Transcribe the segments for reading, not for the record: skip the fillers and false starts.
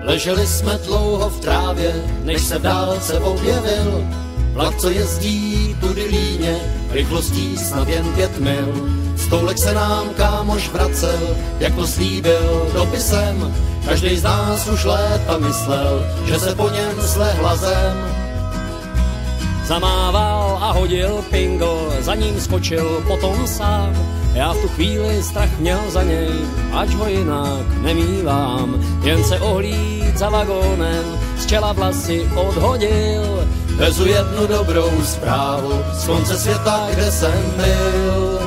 Leželi jsme dlouho v trávě, než se v dálce objevil vlak, co jezdí tudy líně, rychlostí snad jen 5 mil. Stoulek se nám kámoš vracel, jak to slíbil dopisem. Každej z nás už léta myslel, že se po něm slehla zem. Zamával a hodil pingl, za ním skočil potom sám. Já v tu chvíli strach měl za něj, ač ho jinak nemívám. Jen se ohlíd za vagónem, z čela vlasy odhodil. Vezu jednu dobrou zprávu z konce světa, kde jsem byl.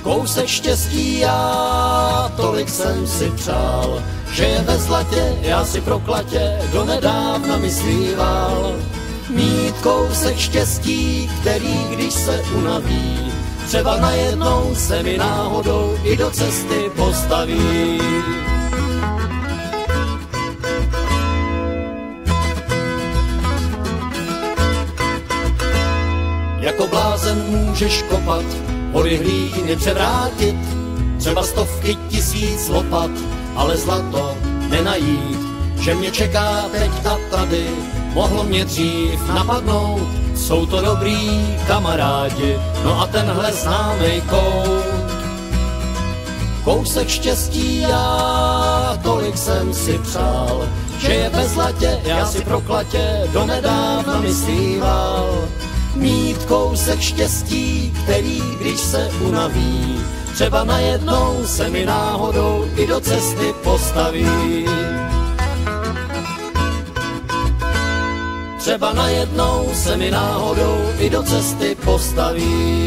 Kousek štěstí já, tolik jsem si přál, že je ve zlatě, já si pro klatě donedávna myslíval. Mít kousek štěstí, který když se unaví, třeba najednou se mi náhodou i do cesty postaví. Jako blázen můžeš kopat, hory hlíny převrátit, třeba stovky tisíc lopat, ale zlato nenajít. Že mě čeká teď a tady, mohlo mě dřív napadnout, jsou to dobrý kamarádi, no a tenhle známej kout. Kousek štěstí já, tolik jsem si přál, že je ve zlatě, já si pro klatě donedávna myslíval. Mít kousek štěstí, který když se unaví, třeba najednou se mi náhodou i do cesty postaví. Třeba najednou se mi náhodou i do cesty postaví.